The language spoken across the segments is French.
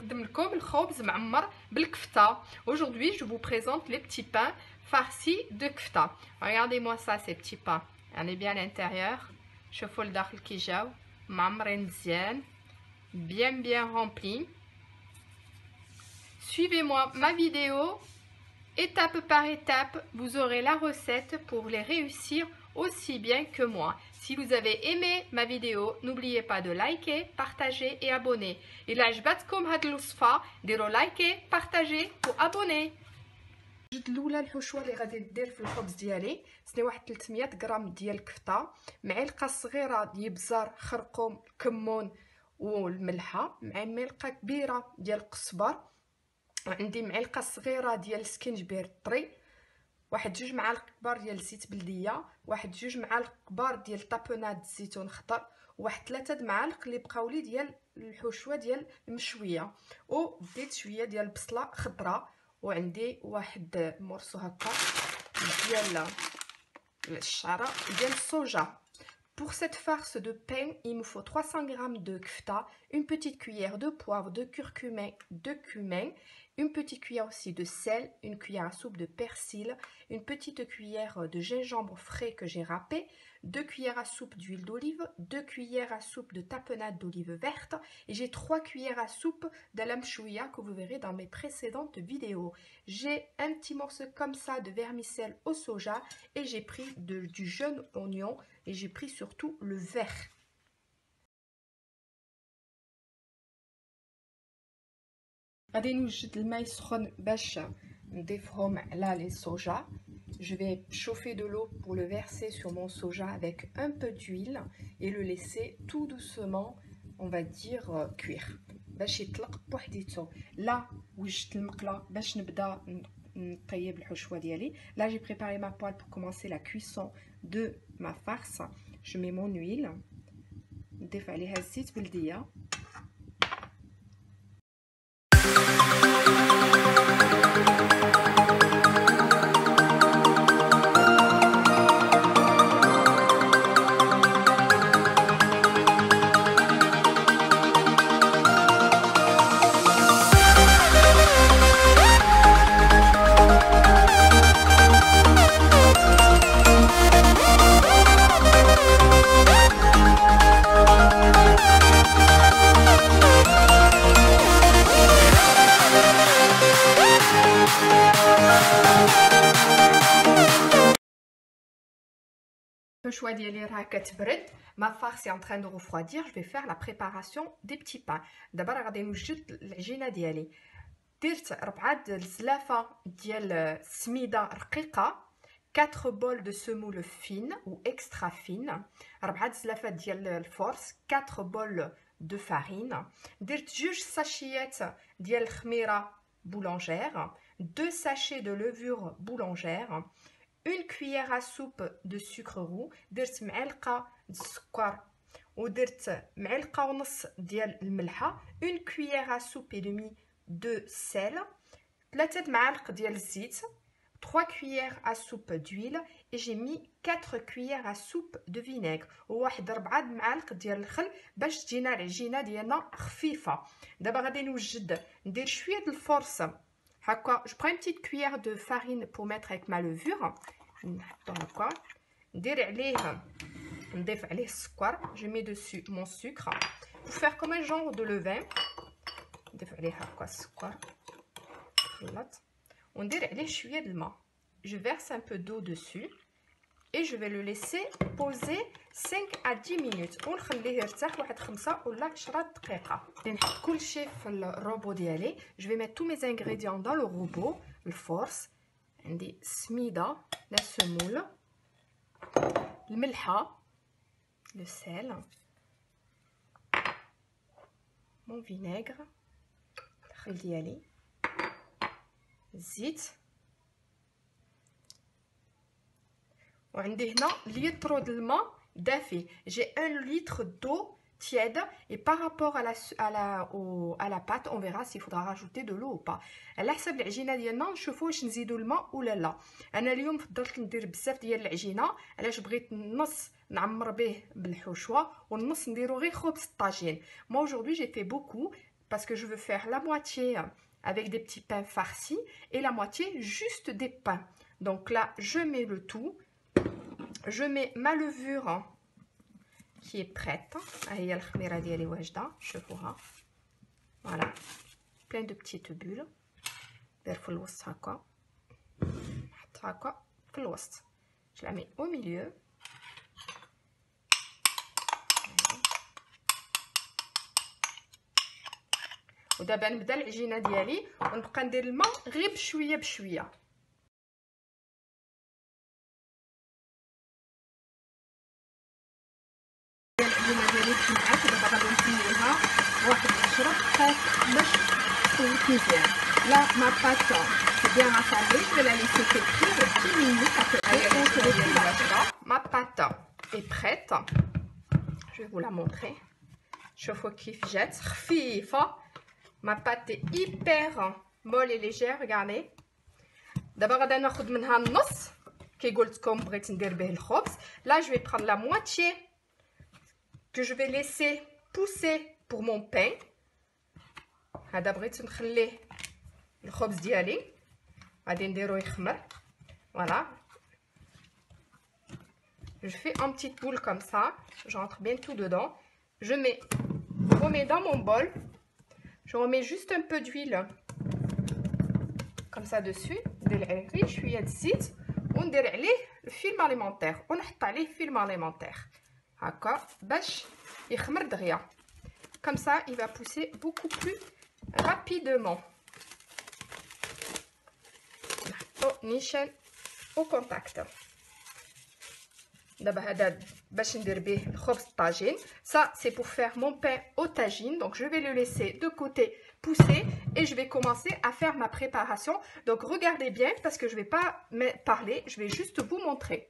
نقدم لكم الخبز معمر بالكفته. Aujourd'hui, je vous présente les petits pains farcis de kfta. Regardez-moi ça, ces petits pains. On est bien à l'intérieur. شوفوا الداخل كي جاو معمرين مزيان bien remplis. Suivez-moi ma vidéo étape par étape. Vous aurez la recette pour les réussir aussi bien que moi. Si vous avez aimé ma vidéo, n'oubliez pas de liker, partager et abonner. إلا عجبتكم هاد الوصفة ديروا لايكي بارطاجي وابوني. الجد الاولى الحشوه اللي غادي ندير في الخبز ديالي سني واحد 300 غرام ديال الكفته، معلقه صغيره ديال بزار خرقوم كمون والملحه، مع ملقه كبيره ديال القزبر، وعندي معلقه صغيره ديال السكينجبير طري، واحد 2 معالق كبار ديال الزيت بلديه، واحد 2 معالق كبار ديال طابوناد الزيتون خضر، وواحد 3 معالق اللي بقاو لي ديال الحشوه ديال المشويه، وديت شويه ديال البصله خضراء، وعندي واحد مورسو هكا ديال الشعره ديال الصوجا. Pour cette farce de pain, il me faut 300 g de kfta, une petite cuillère de poivre, de curcuma, de cumin, une petite cuillère aussi de sel, une cuillère à soupe de persil, une petite cuillère de gingembre frais que j'ai râpé, 2 cuillères à soupe d'huile d'olive, 2 cuillères à soupe de tapenade d'olive verte, et j'ai 3 cuillères à soupe de la mchouia que vous verrez dans mes précédentes vidéos. J'ai un petit morceau comme ça de vermicelle au soja, et j'ai pris du jaune oignon, et j'ai pris surtout le vert. غادي نوجد الماء سخون باش نضيفهم على لي soja. Je vais chauffer de l'eau pour le verser sur mon soja avec un peu d'huile et le laisser tout doucement, on va dire, cuire باش يطلق بوحديتو. لا وجدت المقله باش نبدا نطيب الحشوه ديالي. Là j'ai préparé ma poêle pour commencer la cuisson de ma farce. Je mets mon huile, نضيف عليها الزيت بلديه. الحشوه ديالي راه كتبرد. ما farce est en train de refroidir. Je vais faire la préparation des petits pains. دابا راه غادي نوجد العجينه ديالي. درت 4 الزلافه ديال السميده رقيقه، 4 بول de semoule fine ou extra fine، 4 زلافات ديال الفورس، 4 بول de farine، درت 2 ساشيات ديال الخميره boulangère، 2 sachets de levure boulangère، une cuillère à soupe de sucre roux، درت معلقه السكر ودرت معلقه ونص ديال الملحه، une cuillère à soupe et demie de sel، 3 معالق ديال الزيت، 3 cuillères à soupe d'huile et j'ai mis 4 cuillères à soupe de vinaigre وواحد 4 معالق ديال الخل باش تجينا العجينه ديالنا خفيفه. دابا غادي نوجد ندير شويه د الفرصه هكا. Je prends une petite cuillère de farine pour mettre avec ma levure، نحطو هكا، ندير عليه نضيف عليه السكر. Je mets dessus mon sucre pour faire comme un genre de levain. نضيف عليه هكا السكر خلط وندير عليه شويه د الماء. Je verse un peu d'eau dessus et je vais le laisser poser 5 à 10 minutes ونخليه يرتاح واحد 5 ولا 10 دقيقه. نحط كل شيء في الروبو ديالي. Je vais mettre tous mes ingrédients dans le robot. الفورس عندي سميده لا سمول، الملحه le sel، mon vinaigre الخل ديالي، الزيت، وعندي هنا لتر د الماء دافي. J'ai 1 litre d'eau tiède et par rapport à la pâte on verra s'il faudra rajouter de l'eau ou pas. على حسب العجينه ديالنا نشوفوا واش نزيدوا الماء ولا لا. انا اليوم فضلت ندير بزاف ديال العجينه علاش بغيت النص نعمر به بالحشوه والنص نديرو غير خبز الطاجين. Moi aujourd'hui j'ai fait beaucoup parce que je veux faire la moitié avec des petits pains farcis et la moitié juste des pains. Donc là, je mets le tout. Je mets ma levure qui est prête. Voilà, plein de petites bulles. Je la mets au milieu. ودابا نبدا العجينه ديالي ونبقى ندير الماء غير بشويه بشويه. العجينه ديالي تجمعات ودابا غادي نكملها واحد 10 دقائق باش تطيب مزيان. لا ما باتون c'est bien rassemblé, je vais la laisser quelques petites minutes après. Ma pâte est prête. Je vais vous la montrer. شوفوا كيف جات خفيفه. Ma pâte est hyper molle et légère, regardez. دابا غادي ناخذ منها النص كي قلت لكم بغيت ندير به الخبز. Là je vais prendre la moitié que je vais laisser pousser pour mon pain. هذا بغيت نخليه الخبز ديالي غادي نديرو يخمر. Voilà. Je fais en petite boule comme ça, j'entre bien tout dedans. Je remets dans mon bol. Je remets juste un peu d'huile comme ça dessus. ندير عليه شويه زيت وندير عليه الفيلم اليمونتير ونحط عليه فيلم اليمونتير هكا باش يخمر دغيا. Comme ça, il va pousser beaucoup plus rapidement. نحطو نيشان au contact. دابا هذا باش ندير به الخبز الطاجين. Ça c'est pour faire mon pain au tagine. Donc je vais le laisser de côté pousser et je vais commencer à faire ma préparation. Donc regardez bien parce que je vais pas parler, je vais juste vous montrer.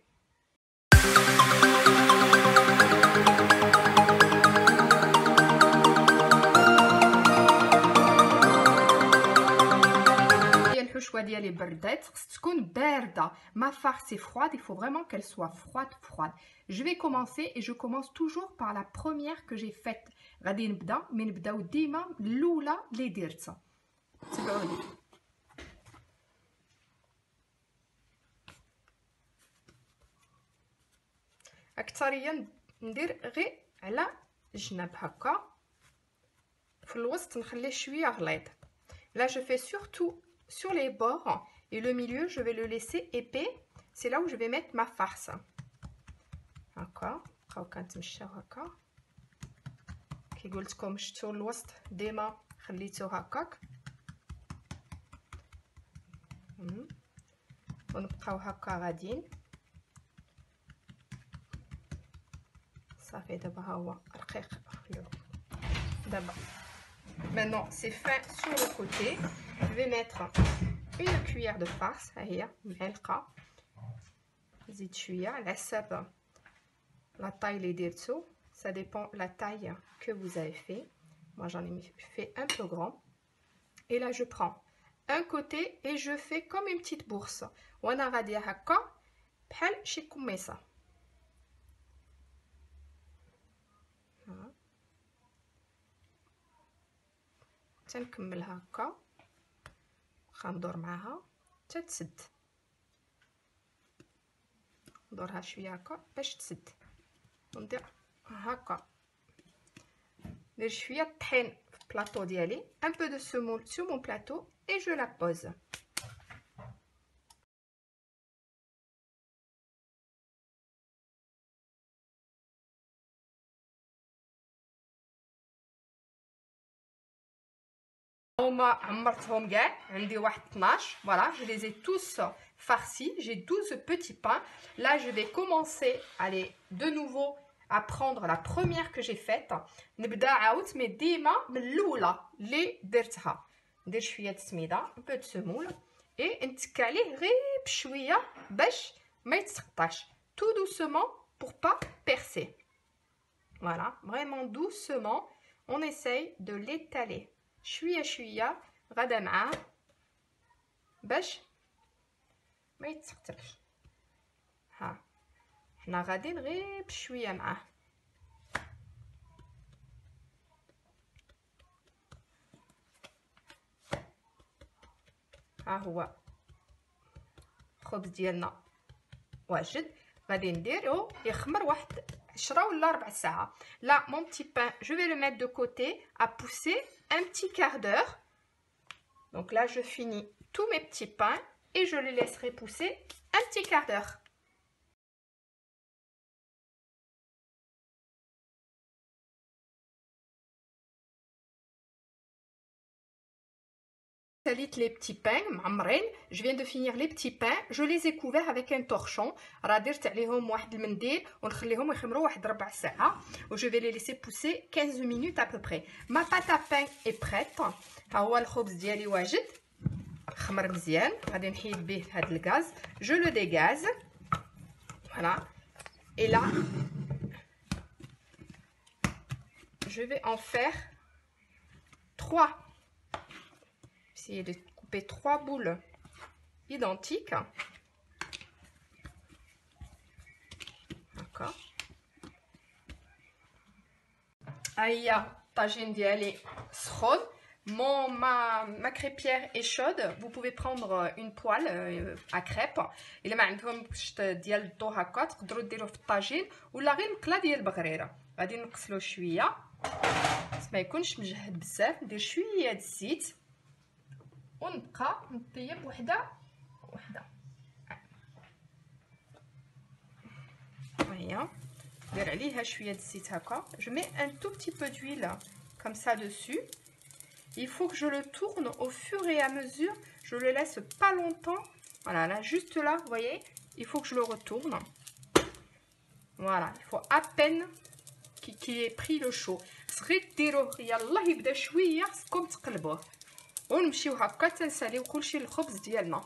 الحشوه ديالي بردات خص تكون بارده. Ma farce est froide, il faut vraiment qu'elle soit froide. Je vais commencer et je commence toujours par la première que j'ai faite. غادي نبدا من نبداو ديما الاولى اللي درتها. تبعوني. اكثريه ندير غير على الجناب هكا في الوسط نخليه شويه غليظ. Là je fais surtout sur les bords et le milieu je vais le laisser épais. C'est là où je vais mettre ma farce. هكا بقاو كنتمشاو هكا كي قلت لكم شفتوا الوسط ديما خليته هكاك ونبقاو هكا غاديين صافي. دابا ها هو رقيق دابا. Maintenant c'est fin sur le côté. Je vais mettre une cuillère de farce. هي معلقه زيد شويه على حساب la taille اللي درتو. Ça dépend la taille que vous avez fait. Moi j'en ai fait un peu grand. Et là je prends un côté et je fais comme une petite bourse. وانا غاديه هكا بحال شي كميصه. تنكملها هكا غندور معاها حتى تسد. ندورها شويه هكا باش تسد وندير هكا. ندير شويه الطحين في البلاطو ديالي. un peu de semoule sur mon plateau et je la pose. هما عمرتهم كاع عندي واحد 12. Voilà, je les ai tous farcis. J'ai 12 petits pains. Là je vais commencer, allez, de nouveau à prendre la première que j'ai faite. نبدا عاود مي ديما من الاولى اللي درتها. ندير شويه السميده un peu de semoule et نتك عليه غير بشويه باش ما يتسقطاش. tout doucement pour pas percer. Voilà, vraiment doucement on essaye de l'étaler. شويه شويه غدا معاه باش ما يتسقطش. ها حنا غاديين غير بشويه معاه. ها هو الخبز ديالنا واجد. غادي نديرو يخمر واحد 10 ولا 4 ساعات. Là mon petit pain je vais le mettre de côté à pousser un petit quart d'heure. Donc là je finis tous mes petits pains et je les laisserai pousser un petit quart d'heure. Les petits pains معمرين. Je viens de finir les petits pains. Je les ai couverts avec un torchon. راه درت عليهم واحد المنديل ونخليهم يخمروا واحد 4 ساعات. Je vais les laisser pousser 15 minutes à peu près. Ma pâte à pain est prête. ها هو الخبز ديالي واجد خمر مزيان. غادي نحيد به هذا الغاز. Je le dégaze. Voilà. Et là je vais en faire 3. Essayer de couper 3 boules identiques. D'accord. Aïe, tagine ديالي سخون. Ma crêpière est chaude. Vous pouvez prendre une poêle à crêpes. إلا ما عندكمش ديال الضو هكا تقدروا ديروه في الطاجين ولا غير مقله ديال البغريره. غادي نقصلو شويه بس ما يكونش مجهد بزاف. ندير شويه د الزيت ونبقى نطيب وحده هيا. ندير عليها شويه د الزيت هكا. Je mets un tout petit peu d'huile comme ça dessus. Il faut que je le tourne au fur et à mesure. Je le laisse pas longtemps. Voilà, là, juste là, vous voyez, il faut que je le retourne. Voilà, il faut à peine qu'il ait pris le chaud. صغير ديروه يلاه يبدا شويه خصكم تقلبوه ونمشيو هكا تنساليو كلشي الخبز ديالنا.